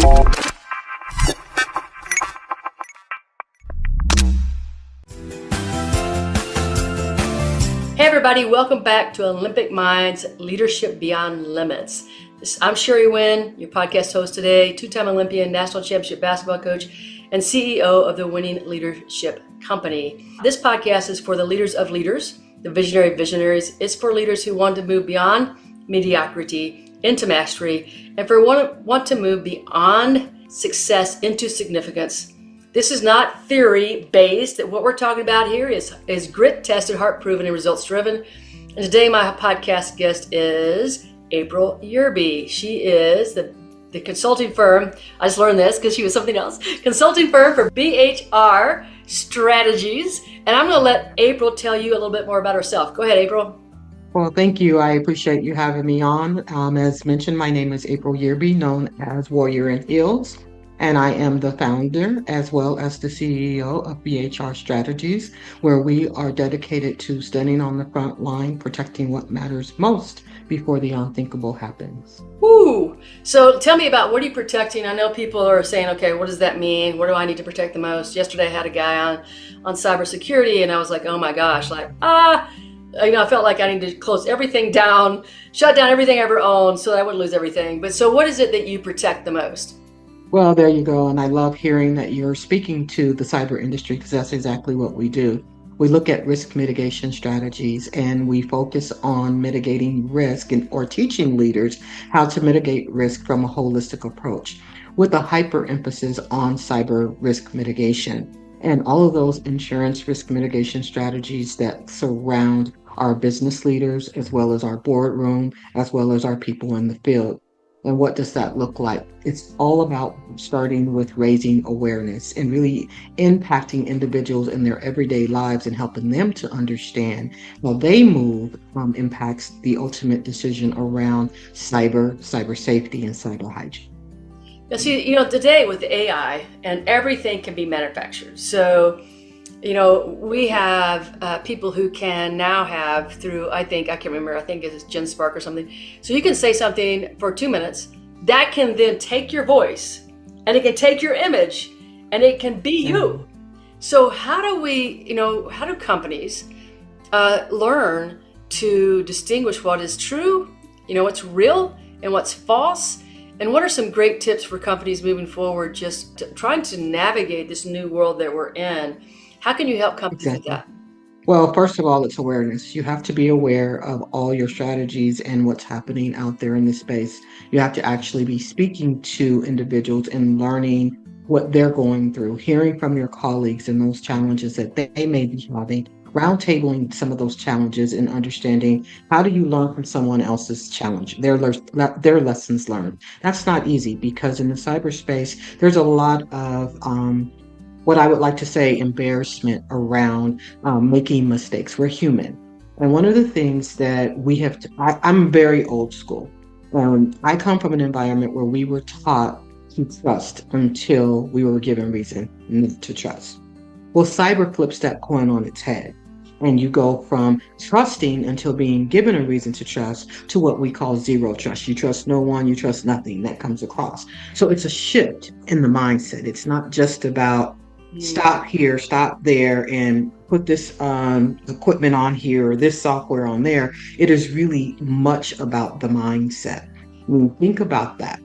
Hey everybody, welcome back to Olympic Minds Leadership Beyond Limits. I'm Sherry Wynn, your podcast host today, two-time Olympian, national championship basketball coach, and CEO of the Winning Leadership Company. This podcast is for the leaders of leaders, the visionary of visionaries. It's for leaders who want to move beyond mediocrity into mastery, and for want to move beyond success into significance. This is not theory-based. What we're talking about here is grit-tested, heart-proven, and results-driven. And today my podcast guest is April Yearby. She is the consulting firm, I just learned this because she was something else, consulting firm for BHR Strategies. And I'm going to let April tell you a little bit more about herself. Go ahead, April. Well, thank you. I appreciate you having me on. As mentioned, my name is April Yearby, known as Warrior in Heels. And I am the founder as well as the CEO of BHR Strategies, where we are dedicated to standing on the front line, protecting what matters most before the unthinkable happens. Woo! So tell me about what are you protecting? I know people are saying, okay, what does that mean? What do I need to protect the most? Yesterday I had a guy on cybersecurity and I was like, oh my gosh, I felt like I needed to close everything down, shut down everything I ever owned so that I wouldn't lose everything. But so what is it that you protect the most? Well, there you go. And I love hearing that you're speaking to the cyber industry because that's exactly what we do. We look at risk mitigation strategies and we focus on mitigating risk or teaching leaders how to mitigate risk from a holistic approach with a hyper emphasis on cyber risk mitigation and all of those insurance risk mitigation strategies that surround our business leaders as well as our boardroom, as well as our people in the field. And what does that look like? It's all about starting with raising awareness and really impacting individuals in their everyday lives and helping them to understand how they move impacts the ultimate decision around cyber safety and cyber hygiene. Now, see, today with AI and everything can be manufactured. So, we have people who can now have through, I think it's GenSpark or something. So you can say something for 2 minutes that can then take your voice and it can take your image and it can be you. So how do companies learn to distinguish what is true, what's real and what's false? And what are some great tips for companies moving forward, just trying to navigate this new world that we're in? How can you help companies with that? Well, first of all, it's awareness. You have to be aware of all your strategies and what's happening out there in this space. You have to actually be speaking to individuals and learning what they're going through, hearing from your colleagues and those challenges that they may be having, roundtabling some of those challenges and understanding how do you learn from someone else's challenge, their lessons learned. That's not easy because in the cyberspace, there's a lot of what I would like to say embarrassment around making mistakes. We're human. And one of the things that we have I'm very old school. I come from an environment where we were taught to trust until we were given reason not to trust. Well, cyber flips that coin on its head. And you go from trusting until being given a reason to trust to what we call zero trust. You trust no one, you trust nothing. That comes across. So it's a shift in the mindset. It's not just about stop here, stop there, and put this equipment on here or this software on there. It is really much about the mindset. When you think about that,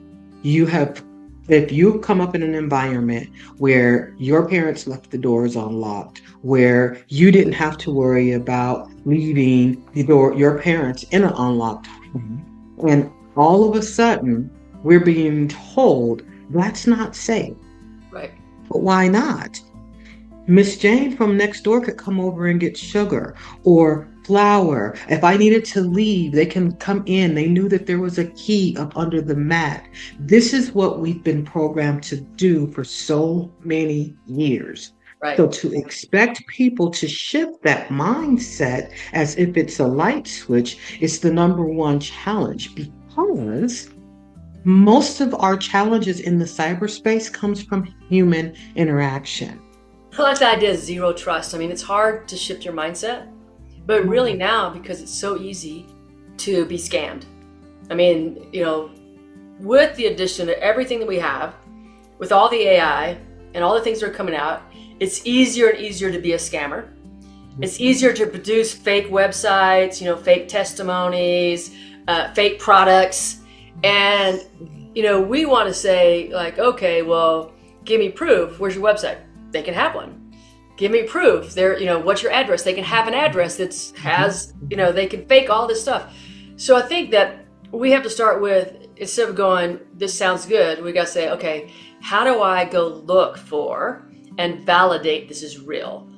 if you come up in an environment where your parents left the doors unlocked, where you didn't have to worry about leaving your parents in an unlocked home, and all of a sudden we're being told that's not safe. Right. But why not? Miss Jane from next door could come over and get sugar or flour. If I needed to leave, they can come in. They knew that there was a key up under the mat. This is what we've been programmed to do for so many years. Right. So to expect people to shift that mindset as if it's a light switch is the number one challenge, because most of our challenges in the cyberspace comes from human interaction. I like the idea of zero trust. I mean, it's hard to shift your mindset, but really now, because it's so easy to be scammed. I mean, with the addition of everything that we have, with all the AI and all the things that are coming out, it's easier and easier to be a scammer. It's easier to produce fake websites, fake testimonies, fake products. And, we want to say like, okay, well, give me proof. Where's your website? They can have one. Give me proof. What's your address? They can have an address that has, they can fake all this stuff. So I think that we have to start with, instead of going, this sounds good, we got to say, okay, how do I go look for and validate this is real?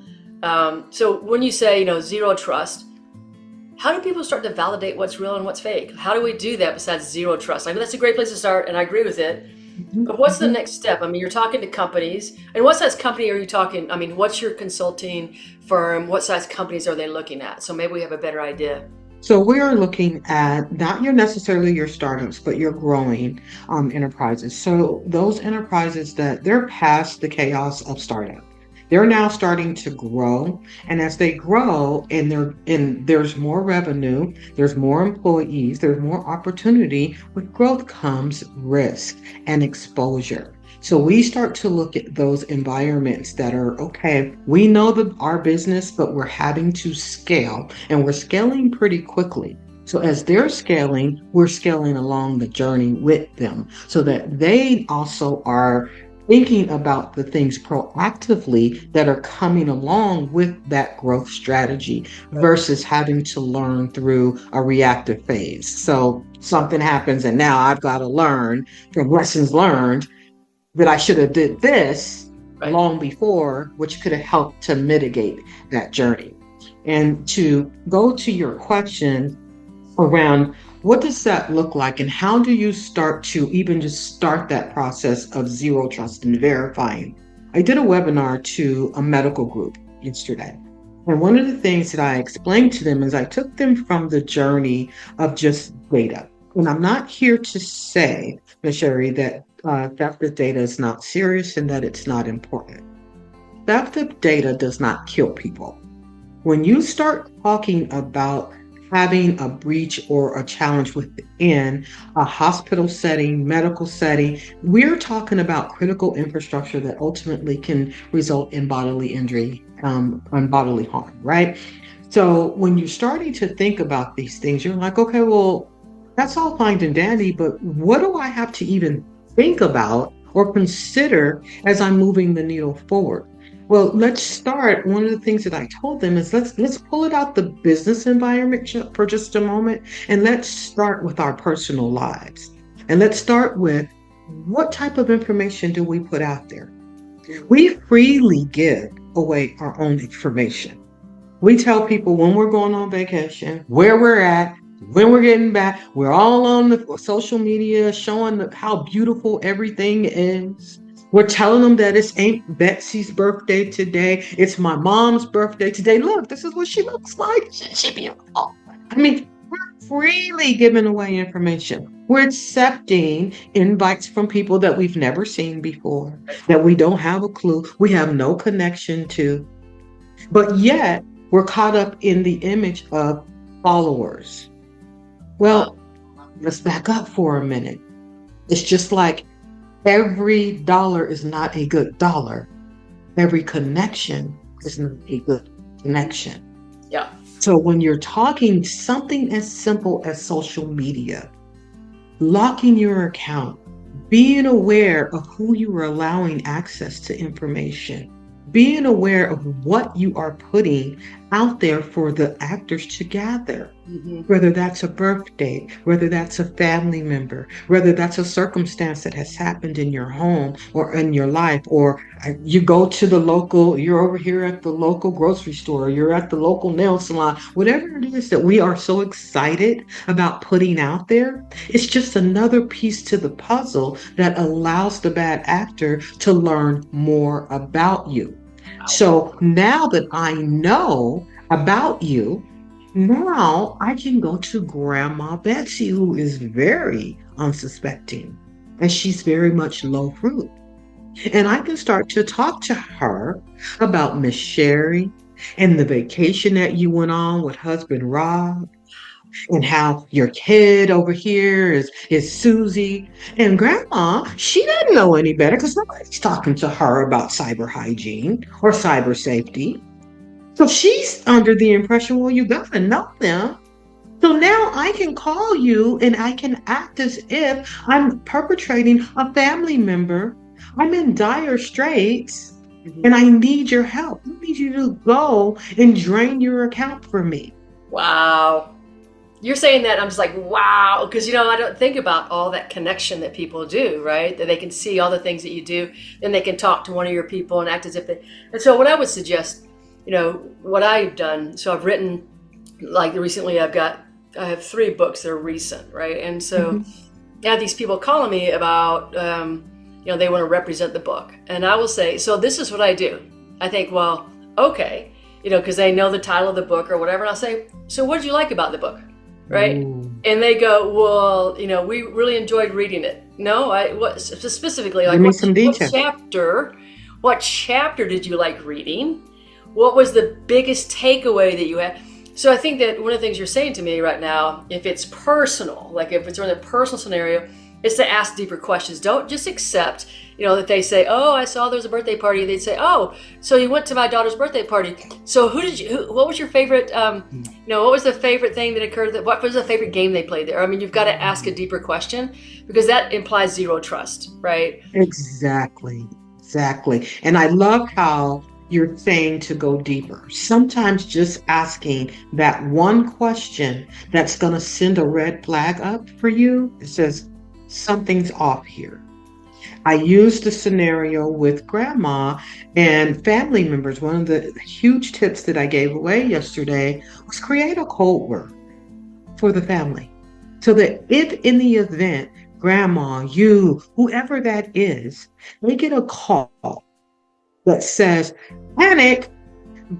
So when you say, zero trust, how do people start to validate what's real and what's fake? How do we do that besides zero trust? I mean, that's a great place to start, and I agree with it. But what's the next step? I mean, you're talking to companies, and what size company are you talking? I mean, what's your consulting firm? What size companies are they looking at? So maybe we have a better idea. So we are looking at not necessarily your startups, but your growing enterprises. So those enterprises that they're past the chaos of startup. They're now starting to grow, and as they grow and there's more revenue, there's more employees, there's more opportunity. With growth comes risk and exposure. So we start to look at those environments that are, okay, we know our business, but we're having to scale, and we're scaling pretty quickly. So as they're scaling, we're scaling along the journey with them so that they also are thinking about the things proactively that are coming along with that growth strategy versus having to learn through a reactive phase. So something happens and now I've got to learn from lessons learned that I should have did this long before, which could have helped to mitigate that journey. And to go to your question around what does that look like, and how do you start to even just start that process of zero trust and verifying? I did a webinar to a medical group yesterday. And one of the things that I explained to them is I took them from the journey of just data. And I'm not here to say, Ms. Sherry, that theft of data is not serious and that it's not important. Theft of data does not kill people. When you start talking about having a breach or a challenge within a hospital setting, medical setting, we're talking about critical infrastructure that ultimately can result in bodily injury and bodily harm, right? So when you're starting to think about these things, you're like, okay, well, that's all fine and dandy, but what do I have to even think about or consider as I'm moving the needle forward? Well, let's start. One of the things that I told them is let's pull it out the business environment for just a moment, and let's start with our personal lives. And let's start with what type of information do we put out there? We freely give away our own information. We tell people when we're going on vacation, where we're at, when we're getting back. We're all on the social media showing how beautiful everything is. We're telling them that it's Aunt Betsy's birthday today. It's my mom's birthday today. Look, this is what she looks like. She's beautiful. I mean, we're freely giving away information. We're accepting invites from people that we've never seen before, that we don't have a clue, we have no connection to. But yet, we're caught up in the image of followers. Well, let's back up for a minute. It's just like every dollar is not a good dollar. Every connection is not a good connection. Yeah. So when you're talking something as simple as social media, locking your account, being aware of who you are allowing access to information, being aware of what you are putting out there for the actors to gather, whether that's a birthday, whether that's a family member, whether that's a circumstance that has happened in your home or in your life, or you go to you're over here at the local grocery store, you're at the local nail salon, whatever it is that we are so excited about putting out there. It's just another piece to the puzzle that allows the bad actor to learn more about you. So now that I know about you, now I can go to Grandma Betsy, who is very unsuspecting, and she's very much low fruit. And I can start to talk to her about Miss Sherry and the vacation that you went on with husband Rob. and how your kid over here is Susie. And grandma, she doesn't know any better because nobody's talking to her about cyber hygiene or cyber safety. So she's under the impression, well, you got to know them. So now I can call you and I can act as if I'm perpetrating a family member. I'm in dire straits and I need your help. I need you to go and drain your account for me. Wow. You're saying that, I'm just like, wow, because I don't think about all that connection that people do, right? That they can see all the things that you do, then they can talk to one of your people and act as if they. And so, what I would suggest, what I've done. So I've written, like recently, I have 3 books that are recent, right? And so I have these people calling me about, they want to represent the book, and I will say, so this is what I do. I think, well, okay, because they know the title of the book or whatever, and I'll say, so what did you like about the book? Right? Ooh. And they go, well, we really enjoyed reading it. No, what specifically, like what chapter did you like reading? What was the biggest takeaway that you had? So I think that one of the things you're saying to me right now, if it's personal, like if it's in a personal scenario, is to ask deeper questions. Don't just accept, that they say, oh, I saw there's a birthday party. They'd say, oh, so you went to my daughter's birthday party. So what was your favorite, what was the favorite thing that occurred? What was the favorite game they played there? I mean, you've got to ask a deeper question because that implies zero trust, right? Exactly. And I love how you're saying to go deeper. Sometimes just asking that one question that's going to send a red flag up for you. It says, something's off here. I used the scenario with grandma and family members. One of the huge tips that I gave away yesterday was create a code word for the family. So that if in the event, grandma, you, whoever that is, they get a call that says, panic.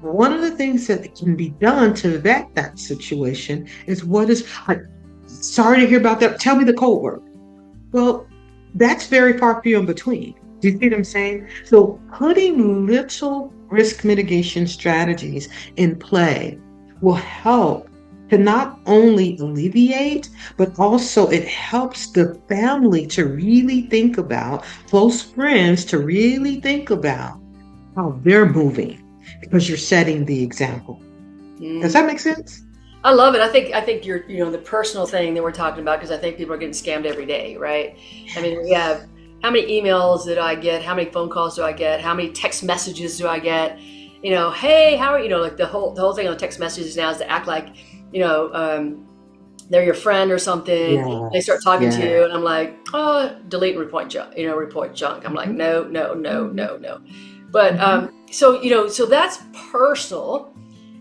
One of the things that can be done to vet that situation is sorry to hear about that. Tell me the code word. Well, that's very far few in between. Do you see what I'm saying? So putting little risk mitigation strategies in play will help to not only alleviate, but also it helps the family to really think about, close friends to really think about how they're moving because you're setting the example. Does that make sense? I love it. I think you're, the personal thing that we're talking about, because I think people are getting scammed every day, right? I mean, we have, how many emails did I get? How many phone calls do I get? How many text messages do I get? Hey, how are you? Like the whole thing on the text messages now is to act like, they're your friend or something. Yes. They start talking to you, and I'm like, oh, delete and report junk. I'm like, no. But so that's personal.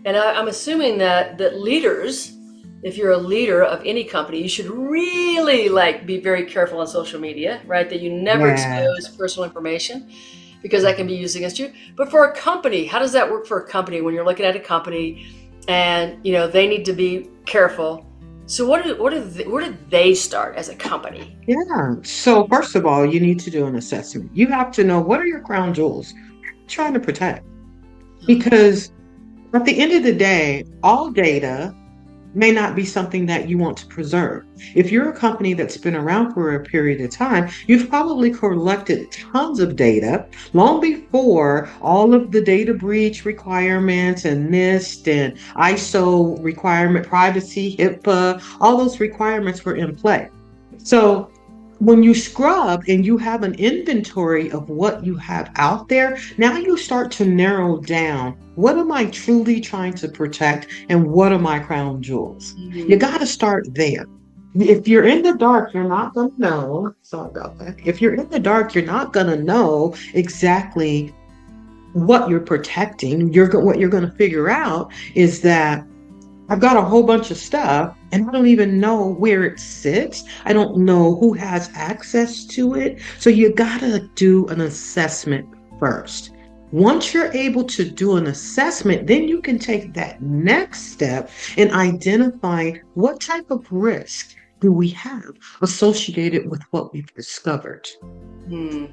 And I'm assuming that leaders, if you're a leader of any company, you should really be very careful on social media, right? That you never expose personal information because that can be used against you. But for a company, how does that work for a company when you're looking at a company and, they need to be careful? So where did they start as a company? Yeah. So first of all, you need to do an assessment. You have to know, what are your crown jewels you're trying to protect? Because at the end of the day, all data may not be something that you want to preserve. If you're a company that's been around for a period of time, you've probably collected tons of data long before all of the data breach requirements and NIST and ISO requirement, privacy, HIPAA, all those requirements were in play. So when you scrub and you have an inventory of what you have out there, now you start to narrow down, what am I truly trying to protect and what are my crown jewels? Mm-hmm. You got to start there. If you're in the dark, you're not going to know. Sorry about that. If you're in the dark, you're not going to know exactly what you're protecting. What you're going to figure out is that I've got a whole bunch of stuff and I don't even know where it sits. I don't know who has access to it. So you got to do an assessment first. Once you're able to do an assessment, then you can take that next step in identifying what type of risk do we have associated with what we've discovered.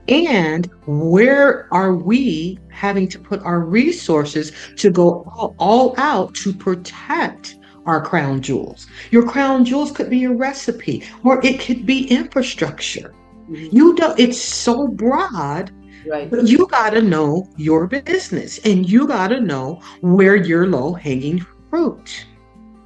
And where are we having to put our resources to go all out to protect our crown jewels. Your crown jewels could be a recipe or it could be infrastructure. You don't, it's so broad, Right. but you got to know your business and you got to know where your low hanging fruit.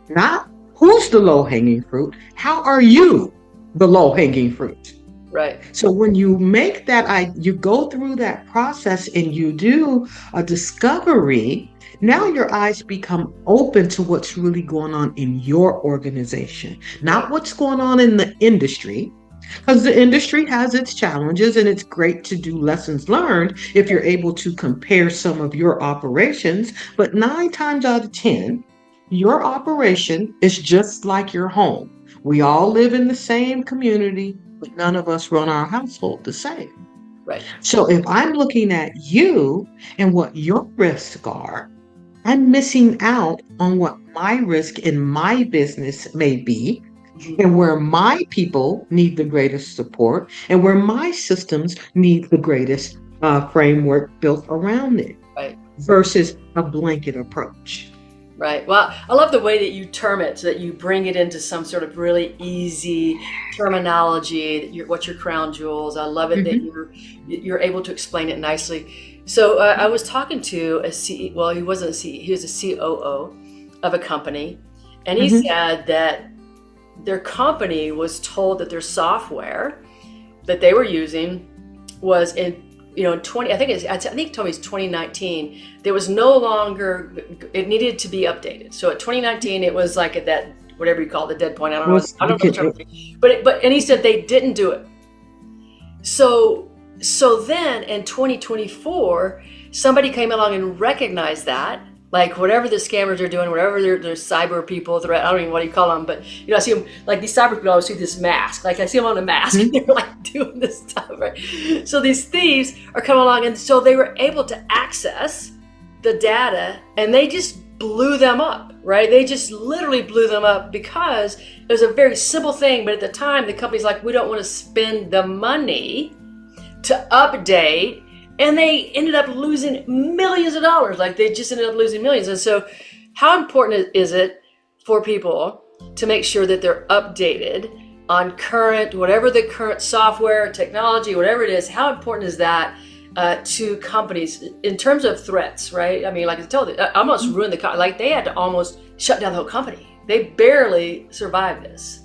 Not who's the low hanging fruit. How are you the low hanging fruit? Right. So when you make that, you go through that process and you do a discovery, now your eyes become open to what's really going on in your organization, not what's going on in the industry. Because the industry has its challenges and it's great to do lessons learned if you're able to compare some of your operations. But 9 times out of 10, your operation is just like your home. We all live in the same community, but none of us run our household the same. Right. So if I'm looking at you and what your risks are, I'm missing out on what my risk in my business may be, and where my people need the greatest support, and where my systems need the greatest framework built around it, Right. versus a blanket approach. Right. Well, I love the way that you term it, so that you bring it into some sort of really easy terminology. What's your crown jewels? I love it that you're able to explain it nicely. So I was talking to a CEO. Well, he wasn't a CEO. He was a COO of a company, and he said that their company was told that their software that they were using was in 20. I think he told me it's 2019. There was no longer. It needed to be updated. So at 2019, it was like at that whatever you call it, the dead point. I don't know. But he said they didn't do it. So then in 2024, somebody came along and recognized that. Like whatever the scammers are doing, whatever their cyber people, I don't even know what you call them, but I see them, like these cyber people always see this mask. Like I see them on a mask and they're like doing this stuff, right? So these thieves are coming along, and so they were able to access the data and they just blew them up, right? They just literally blew them up because it was a very simple thing. But at the time, the company's like, we don't want to spend the money to update. And they ended up losing millions of dollars. Like they just ended up losing millions. And so how important is it for people to make sure that they're updated on whatever the current software, technology, whatever it is, how important is that to companies in terms of threats, right? I mean, like I told you, I almost ruined the company. Like they had to almost shut down the whole company. They barely survived this.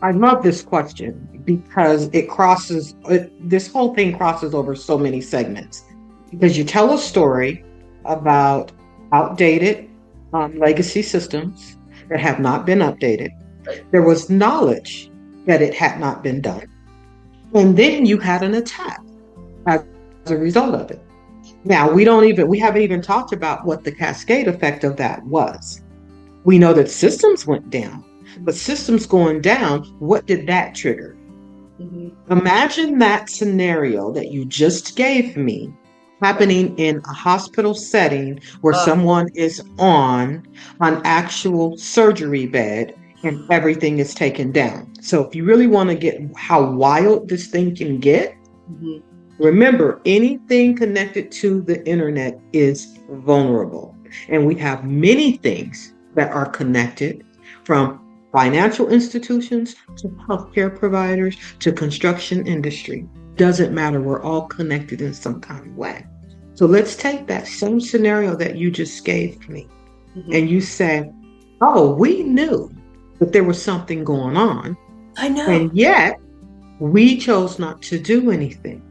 I love this question because this whole thing crosses over so many segments. Because you tell a story about outdated legacy systems that have not been updated. There was knowledge that it had not been done. And then you had an attack as a result of it. Now, we haven't even talked about what the cascade effect of that was. We know that systems went down. But systems going down, what did that trigger? Imagine that scenario that you just gave me happening in a hospital setting where someone is on an actual surgery bed and everything is taken down. So if you really want to get how wild this thing can get, remember, anything connected to the internet is vulnerable. And we have many things that are connected, from financial institutions to healthcare providers to construction industry. Doesn't matter. We're all connected in some kind of way. So let's take that same scenario that you just gave me and you said, oh, we knew that there was something going on. I know. And yet we chose not to do anything.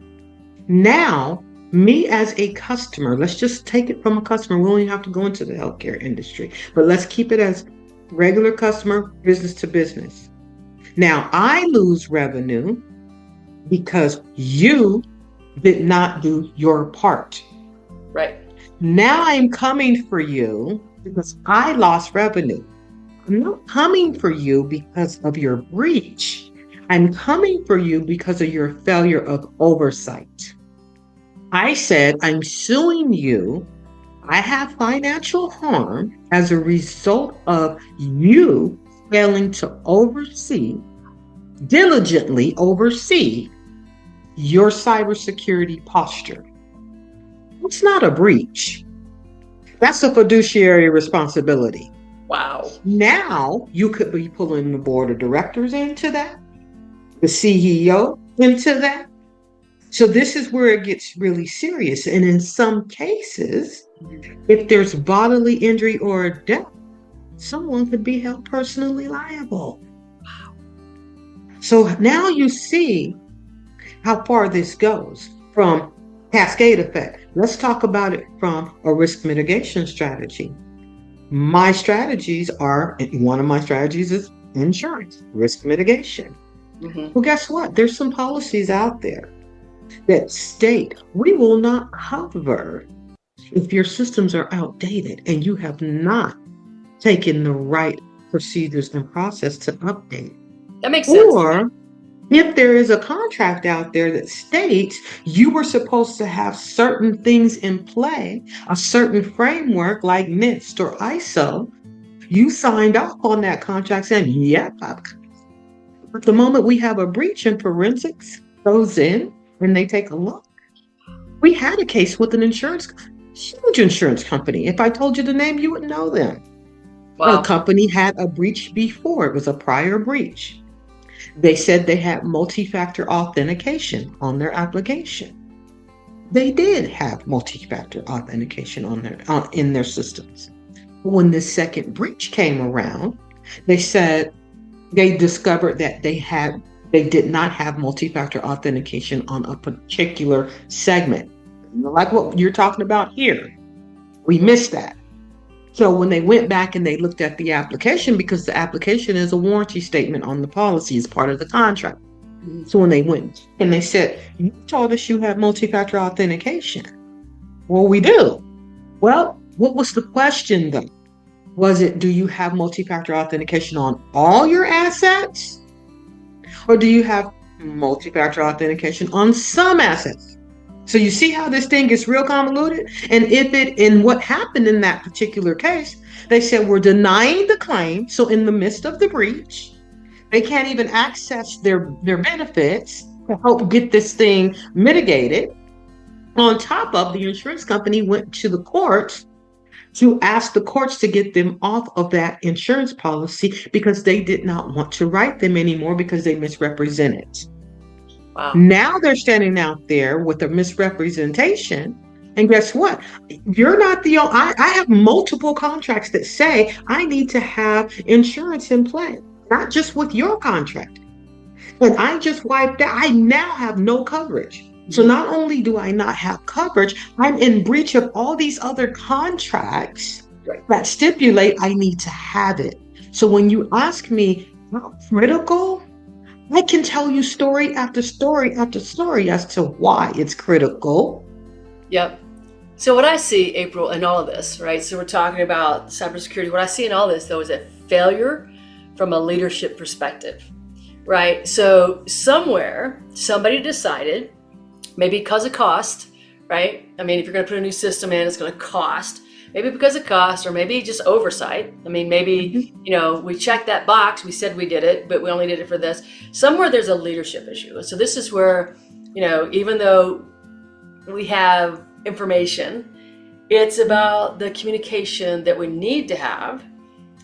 Now, me as a customer, let's just take it from a customer. We don't even have to go into the healthcare industry, but let's keep it as regular customer, business to business. Now, I lose revenue because you did not do your part. Right. Now I'm coming for you because I lost revenue. I'm not coming for you because of your breach. I'm coming for you because of your failure of oversight. I said, I'm suing you. I have financial harm as a result of you failing to diligently oversee your cybersecurity posture. It's not a breach. That's a fiduciary responsibility. Wow. Now you could be pulling the board of directors into that, the CEO into that. So this is where it gets really serious. And in some cases, if there's bodily injury or death, someone could be held personally liable. So now you see how far this goes from cascade effect. Let's talk about it from a risk mitigation strategy. My strategies are, one of my strategies is insurance, risk mitigation. Mm-hmm. Well, guess what? There's some policies out there that state we will not cover if your systems are outdated and you have not taken the right procedures and process to update. That makes sense. Or if there is a contract out there that states you were supposed to have certain things in play, a certain framework like NIST or ISO, you signed off on that contract saying, yep. But the moment we have a breach and forensics goes in and they take a look, we had a case with an huge insurance company. If I told you the name, you would know them. Wow. The company had a breach before. It was a prior breach. They said they had multi-factor authentication on their application. They did have multi-factor authentication in their systems. When the second breach came around, they said they discovered that they did not have multi-factor authentication on a particular segment. Like what you're talking about here. We missed that. So when they went back and they looked at the application, because the application is a warranty statement on the policy as part of the contract. Mm-hmm. So when they went and they said, you told us you have multi-factor authentication. Well, we do. Well, what was the question though? Was it, do you have multi-factor authentication on all your assets? Or do you have multi-factor authentication on some assets? So you see how this thing gets real convoluted? And in what happened in that particular case, they said we're denying the claim. So in the midst of the breach, they can't even access their benefits to help get this thing mitigated. On top of, the insurance company went to the courts to ask the courts to get them off of that insurance policy because they did not want to write them anymore because they misrepresented. Wow. Now they're standing out there with a misrepresentation. And guess what? You're not the only. I have multiple contracts that say I need to have insurance in play, not just with your contract. And I just wiped out. I now have no coverage. So not only do I not have coverage, I'm in breach of all these other contracts that stipulate I need to have it. So when you ask me how critical, I can tell you story after story after story as to why it's critical. Yep. So what I see, April, in all of this, right? So we're talking about cybersecurity. What I see in all this, though, is a failure from a leadership perspective, right? So somewhere, somebody decided, maybe because of cost, right? I mean, if you're going to put a new system in, it's going to cost. Maybe because of cost, or maybe just oversight. I mean, maybe, we checked that box, we said we did it, but we only did it for this. Somewhere there's a leadership issue. So this is where, even though we have information, it's about the communication that we need to have.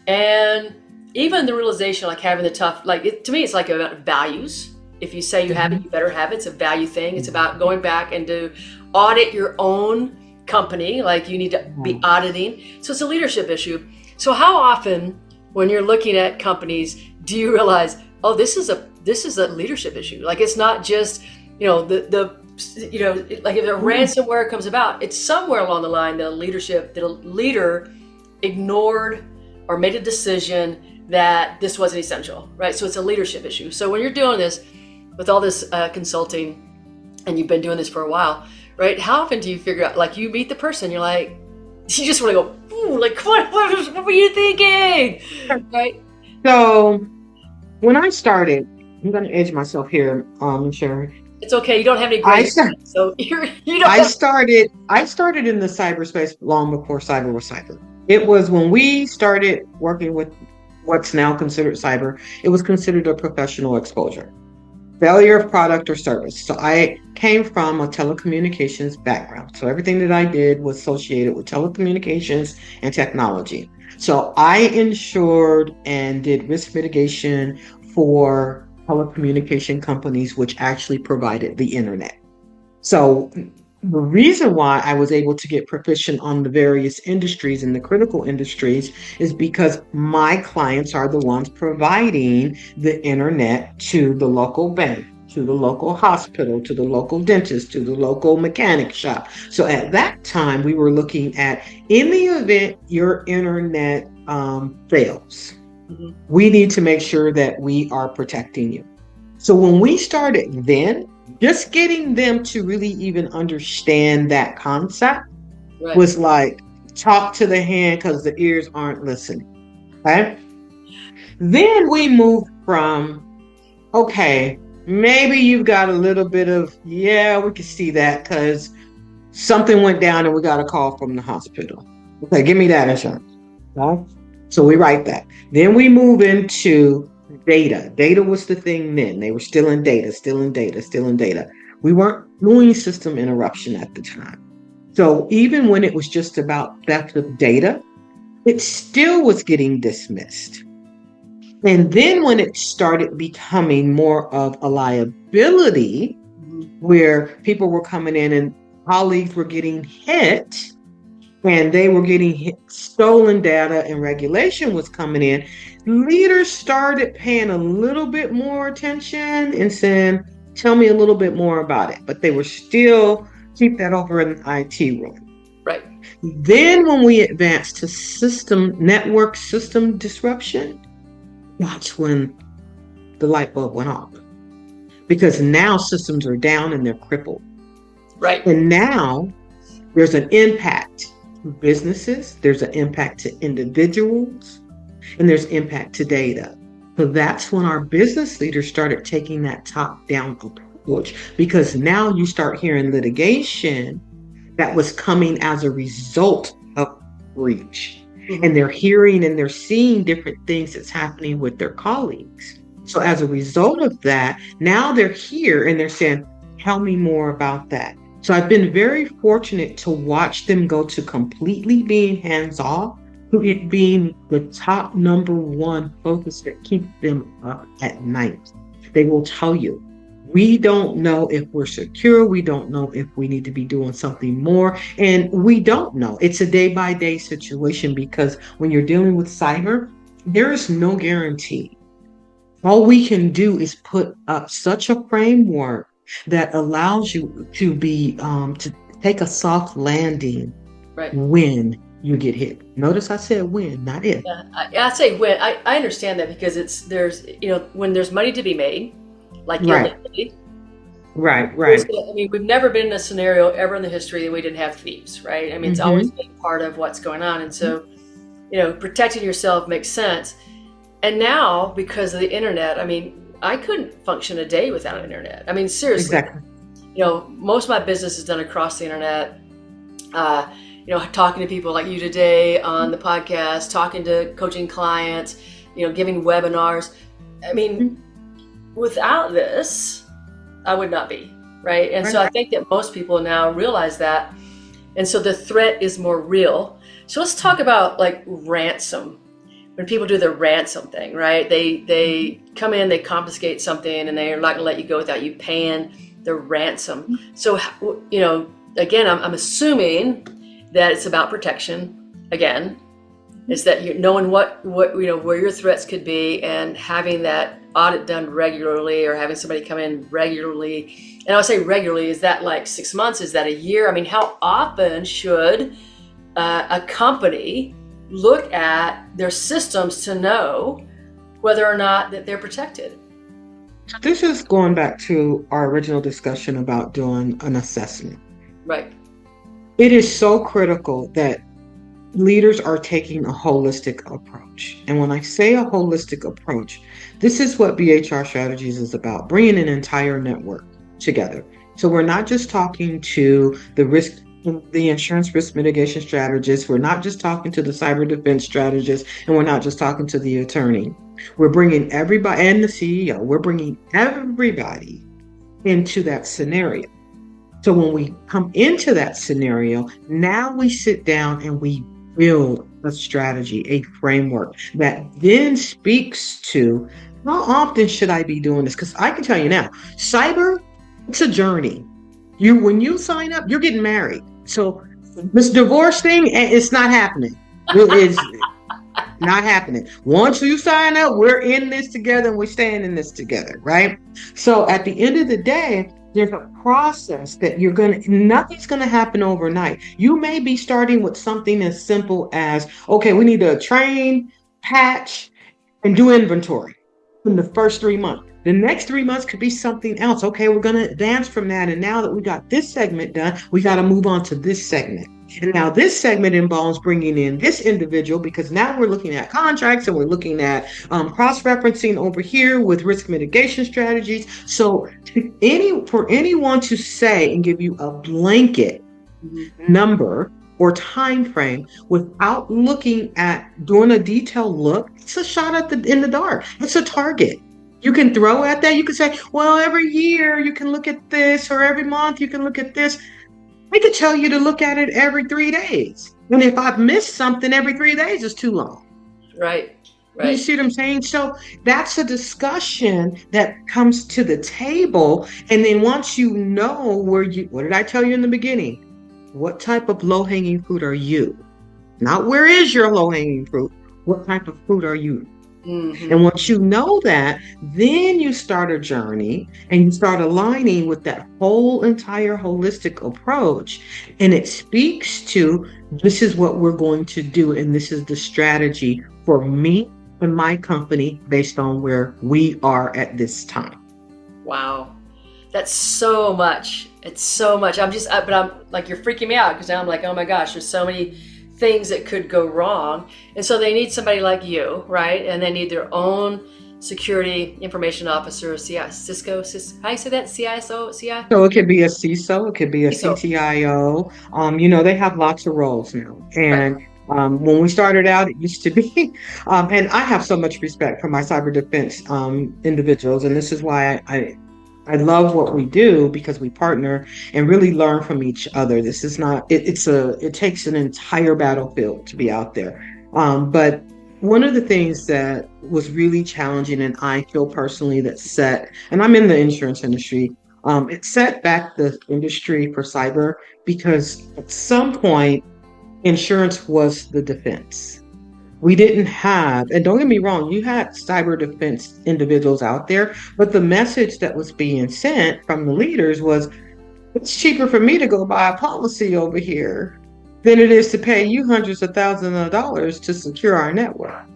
And even the realization, like having the tough, to me, it's like about values. If you say you have it, you better have it. It's a value thing. It's about going back and to audit your own company, like you need to be auditing. So it's a leadership issue. So how often when you're looking at companies, do you realize, oh, this is a leadership issue? Like it's not just, like if the ransomware comes about, it's somewhere along the line the leader ignored or made a decision that this wasn't essential, right? So it's a leadership issue. So when you're doing this with all this consulting, and you've been doing this for a while, right? How often do you figure out, like you meet the person, you're like, you just want to go, ooh, like, what were you thinking? Right? So when I started, I'm going to edge myself here, Sherry. It's okay. You don't have any grades. So I started in the cyberspace long before cyber was cyber. It was when we started working with what's now considered cyber, it was considered a professional exposure. Failure of product or service. So I came from a telecommunications background. So everything that I did was associated with telecommunications and technology. So I insured and did risk mitigation for telecommunication companies, which actually provided the internet. So the reason why I was able to get proficient on the various industries and the critical industries is because my clients are the ones providing the internet to the local bank, to the local hospital, to the local dentist, to the local mechanic shop. So at that time, we were looking at, in the event your internet fails, we need to make sure that we are protecting you. So when we started then, just getting them to really even understand that concept was like talk to the hand because the ears aren't listening. Okay. Then we moved from, okay, maybe you've got a little bit of, yeah, we can see that because something went down and we got a call from the hospital. Okay, give me that insurance. Okay? So we write that. Then we move into data. Data was the thing then. They were still in data, still in data, still in data. We weren't doing system interruption at the time. So even when it was just about theft of data, it still was getting dismissed. And then when it started becoming more of a liability, where people were coming in and colleagues were getting hit, and they were getting hit, stolen data, and regulation was coming in, leaders started paying a little bit more attention and saying, tell me a little bit more about it. But they were still keep that over in the IT room. Right. Then when we advanced to network system disruption, that's when the light bulb went off. Because now systems are down and they're crippled. Right. And now there's an impact to businesses, there's an impact to individuals, and there's impact to data. So that's when our business leaders started taking that top-down approach, because now you start hearing litigation that was coming as a result of breach. And they're hearing and they're seeing different things that's happening with their colleagues. So as a result of that, now they're here and they're saying, tell me more about that. So I've been very fortunate to watch them go to completely being hands-off, to it being the top number one focus that keeps them up at night. They will tell you, we don't know if we're secure. We don't know if we need to be doing something more. And we don't know. It's a day-by-day situation, because when you're dealing with cyber, there is no guarantee. All we can do is put up such a framework that allows you to be to take a soft landing when you get hit. Notice I said when, not if. Yeah, I say when. I understand that, because there's when there's money to be made, like illegally. Right. I mean, we've never been in a scenario ever in the history that we didn't have thieves, right? I mean, it's always been part of what's going on. And so, protecting yourself makes sense. And now, because of the internet, I mean, I couldn't function a day without internet. I mean, seriously. Exactly. Most of my business is done across the internet. Talking to people like you today on the podcast, talking to coaching clients, giving webinars. I mean, without this, I would not be, right? And so I think that most people now realize that. And so the threat is more real. So let's talk about like ransom. When people do the ransom thing, right? They come in, they confiscate something, and they're not going to let you go without you paying the ransom. So, again, I'm assuming that it's about protection. Again, is that you're knowing what where your threats could be, and having that audit done regularly, or having somebody come in regularly. And I'll say regularly, is that like 6 months? Is that a year? I mean, how often should a company look at their systems to know whether or not that they're protected? This is going back to our original discussion about doing an assessment. Right. It is so critical that leaders are taking a holistic approach. And when I say a holistic approach, this is what BHR Strategies is about, bringing an entire network together. So we're not just talking to the risk the insurance risk mitigation strategist. We're not just talking to the cyber defense strategist, and we're not just talking to the attorney. We're bringing everybody and the CEO. We're bringing everybody into that scenario. So when we come into that scenario, now we sit down and we build a strategy, a framework that then speaks to how often should I be doing this? Because I can tell you now, cyber, it's a journey. When you sign up, you're getting married. So this divorce thing, it's not happening. It's not happening. Once you sign up, we're in this together and we're staying in this together, right? So at the end of the day, there's a process that nothing's going to happen overnight. You may be starting with something as simple as, okay, we need to train, patch, and do inventory in the first 3 months. The next 3 months could be something else. Okay, we're going to advance from that. And now that we got this segment done, we got to move on to this segment. And now this segment involves bringing in this individual, because now we're looking at contracts and we're looking at cross-referencing over here with risk mitigation strategies. So for anyone to say and give you a blanket number or time frame without looking at doing a detailed look, it's a shot in the dark. It's a target. You can throw at that. You can say, well, every year you can look at this, or every month you can look at this. I could tell you to look at it every 3 days. And if I've missed something, every 3 days is too long. Right. You see what I'm saying? So that's a discussion that comes to the table. And then once you know what did I tell you in the beginning? What type of low-hanging fruit are you? Not where is your low-hanging fruit? What type of fruit are you? Mm-hmm. And once you know that, then you start a journey and you start aligning with that whole entire holistic approach. And it speaks to, this is what we're going to do. And this is the strategy for me and my company based on where we are at this time. Wow. That's so much. It's so much. But I'm like, you're freaking me out, because now I'm like, oh my gosh, there's so many things that could go wrong. And so they need somebody like you, right? And they need their own security information officer, Cisco, how you say that? CISO, CI? So it could be a CISO, it could be a CTIO. They have lots of roles now. And when we started out, it used to be, and I have so much respect for my cyber defense individuals. And this is why I love what we do, because we partner and really learn from each other. This is not, it takes an entire battlefield to be out there. But one of the things that was really challenging, and I feel personally and I'm in the insurance industry, it set back the industry for cyber, because at some point, insurance was the defense. We didn't have, and don't get me wrong, you had cyber defense individuals out there, but the message that was being sent from the leaders was, it's cheaper for me to go buy a policy over here than it is to pay you hundreds of thousands of dollars to secure our network.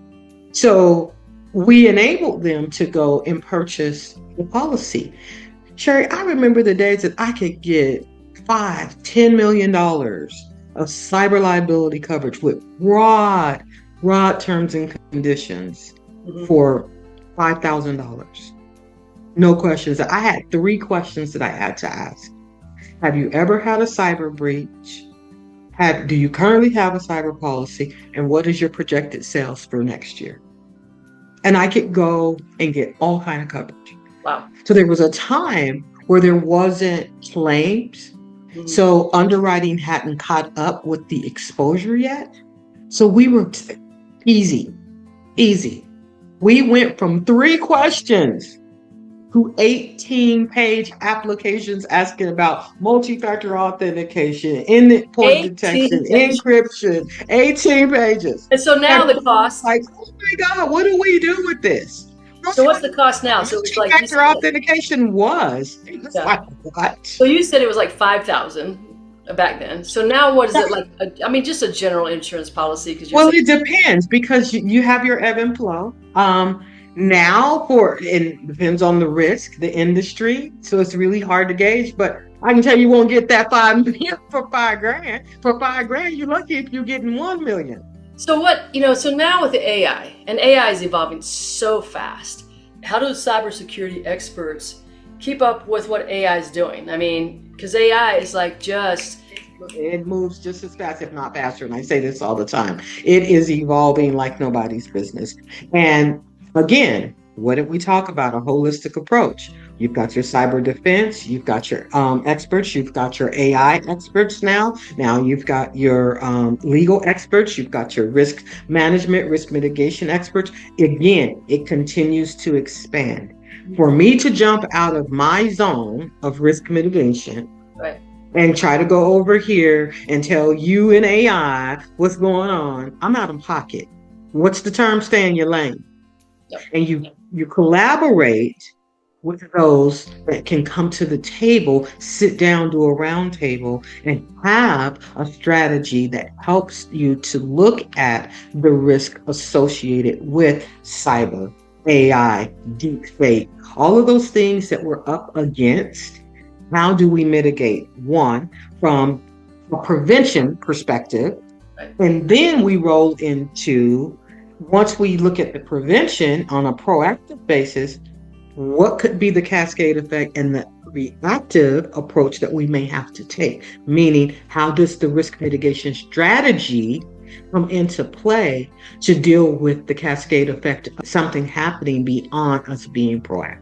So we enabled them to go and purchase the policy. Sherry, I remember the days that I could get $5-10 million of cyber liability coverage with broad terms and conditions for $5,000. No questions. I had 3 questions that I had to ask. Have you ever had a cyber breach? Do you currently have a cyber policy? And what is your projected sales for next year? And I could go and get all kind of coverage. Wow. So there was a time where there wasn't claims. Mm-hmm. So underwriting hadn't caught up with the exposure yet. So we were easy. We went from 3 questions to 18-page applications asking about multi-factor authentication, endpoint detection, encryption, 18 pages. And so now the cost. Like, oh my God, what do we do with this? So what's the cost now? So it's like multi-factor authentication was. Like, what? So you said it was like $5,000 back then. So now what is it like? Just a general insurance policy? It depends, because you have your ebb and flow. Now it depends on the risk, the industry. So it's really hard to gauge, but I can tell you won't get that $5 million for $5,000. For $5,000, you're lucky if you're getting $1 million. So so now with the AI, and AI is evolving so fast, how do cybersecurity experts keep up with what AI is doing? Because AI is like just It moves just as fast, if not faster. And I say this all the time. It is evolving like nobody's business. And again, what did we talk about? A holistic approach. You've got your cyber defense, you've got your experts, you've got your AI experts now. Now you've got your legal experts, you've got your risk management, risk mitigation experts. Again, it continues to expand. For me to jump out of my zone of risk mitigation, Right. and try to go over here and tell you and AI what's going on, I'm out of pocket. What's the term? Stay in your lane. Yep. And you collaborate with those that can come to the table, sit down, do a round table, and have a strategy that helps you to look at the risk associated with cyber, AI, deep fake, all of those things that we're up against. How do we mitigate? One, from a prevention perspective, Right. and then we roll into, once we look at the prevention on a proactive basis, what could be the cascade effect and the reactive approach that we may have to take? Meaning, how does the risk mitigation strategy come into play to deal with the cascade effect of something happening beyond us being proactive?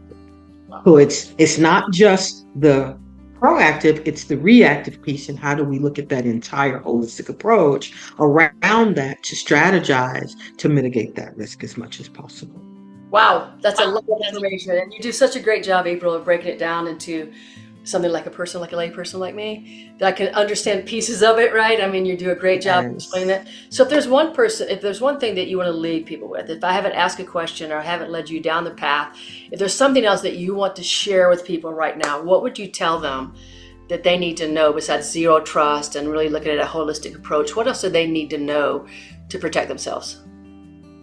So it's not just the proactive, it's the reactive piece. And how do we look at that entire holistic approach around that to strategize to mitigate that risk as much as possible? Wow, that's a lot of information. And you do such a great job, April, of breaking it down into something like a person, like a lay person like me, that can understand pieces of it, right? I mean, you do a great job Yes. explaining it. So if there's one person, if there's one thing that you want to leave people with, if I haven't asked a question or I haven't led you down the path, if there's something else that you want to share with people right now, what would you tell them that they need to know besides zero trust and really looking at a holistic approach? What else do they need to know to protect themselves?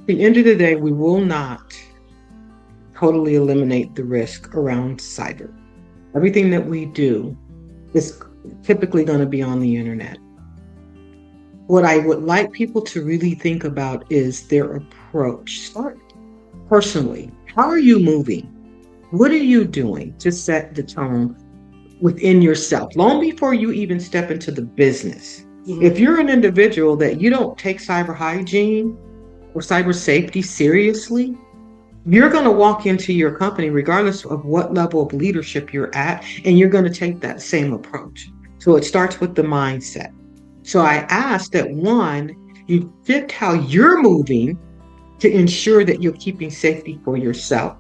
At the end of the day, we will not totally eliminate the risk around cyber. Everything that we do is typically going to be on the internet. What I would like people to really think about is their approach. Start personally. How are you moving? What are you doing to set the tone within yourself, long before you even step into the business? Mhm. If you're an individual that you don't take cyber hygiene or cyber safety seriously, you're going to walk into your company, regardless of what level of leadership you're at, and you're going to take that same approach. So it starts with the mindset. So I ask that one, you shift how you're moving to ensure that you're keeping safety for yourself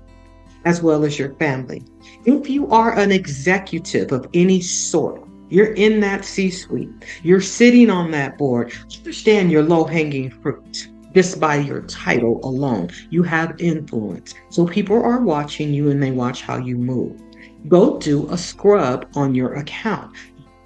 as well as your family. If you are an executive of any sort, you're in that C-suite, you're sitting on that board, understand your low-hanging fruit. Just by your title alone, you have influence. So people are watching you and they watch how you move. Go do a scrub on your account.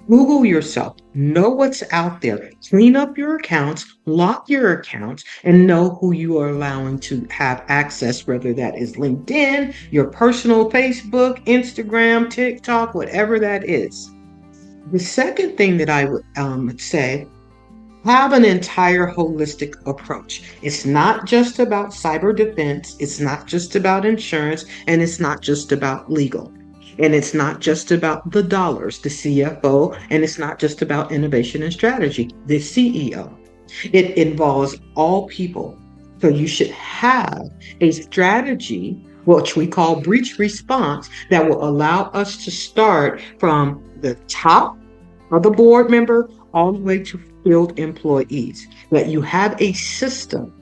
Google yourself, know what's out there, clean up your accounts, lock your accounts, and know who you are allowing to have access, whether that is LinkedIn, your personal Facebook, Instagram, TikTok, whatever that is. The second thing that I would say, have an entire holistic approach. It's not just about cyber defense, it's not just about insurance, and it's not just about legal. And it's not just about the dollars, the CFO, and it's not just about innovation and strategy, the CEO. It involves all people. So you should have a strategy, which we call breach response, that will allow us to start from the top of the board member all the way to field employees. That you have a system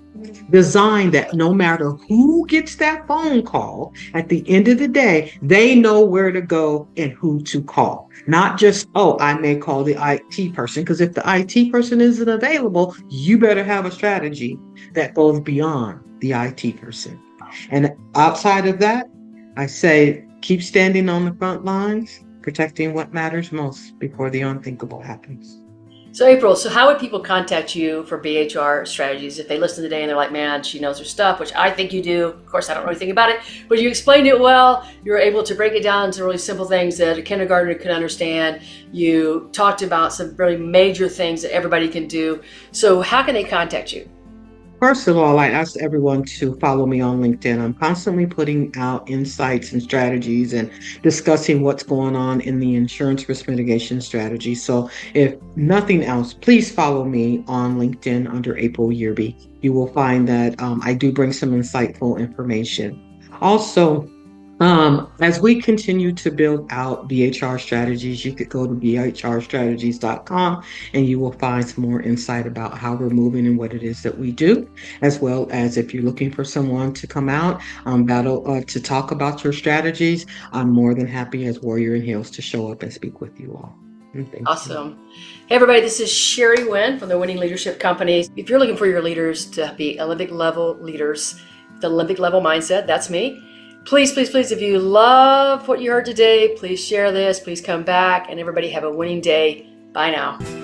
designed that no matter who gets that phone call, at the end of the day, they know where to go and who to call. Not just, oh, I may call the IT person, because if the IT person isn't available, you better have a strategy that goes beyond the IT person. And outside of that, I say keep standing on the front lines, protecting what matters most before the unthinkable happens. So April, so how would people contact you for BHR Strategies if they listen today and they're like, man, she knows her stuff, which I think you do. Of course, I don't know anything about it, but you explained it well. You were able to break it down into really simple things that a kindergartner can understand. You talked about some really major things that everybody can do. So how can they contact you? First of all, I ask everyone to follow me on LinkedIn. I'm constantly putting out insights and strategies and discussing what's going on in the insurance risk mitigation strategy. So if nothing else, please follow me on LinkedIn under April Yearby. You will find that I do bring some insightful information. Also, as we continue to build out BHR strategies, you could go to bhrstrategies.com and you will find some more insight about how we're moving and what it is that we do, as well as if you're looking for someone to come out, to talk about your strategies. I'm more than happy as Warrior in Heels to show up and speak with you all. And thank you. Awesome. Hey everybody, this is Sherry Wynn from the Winning Leadership Company. If you're looking for your leaders to be Olympic level leaders, the Olympic level mindset, that's me. Please, please, please, if you love what you heard today, please share this, please come back, and everybody have a winning day. Bye now.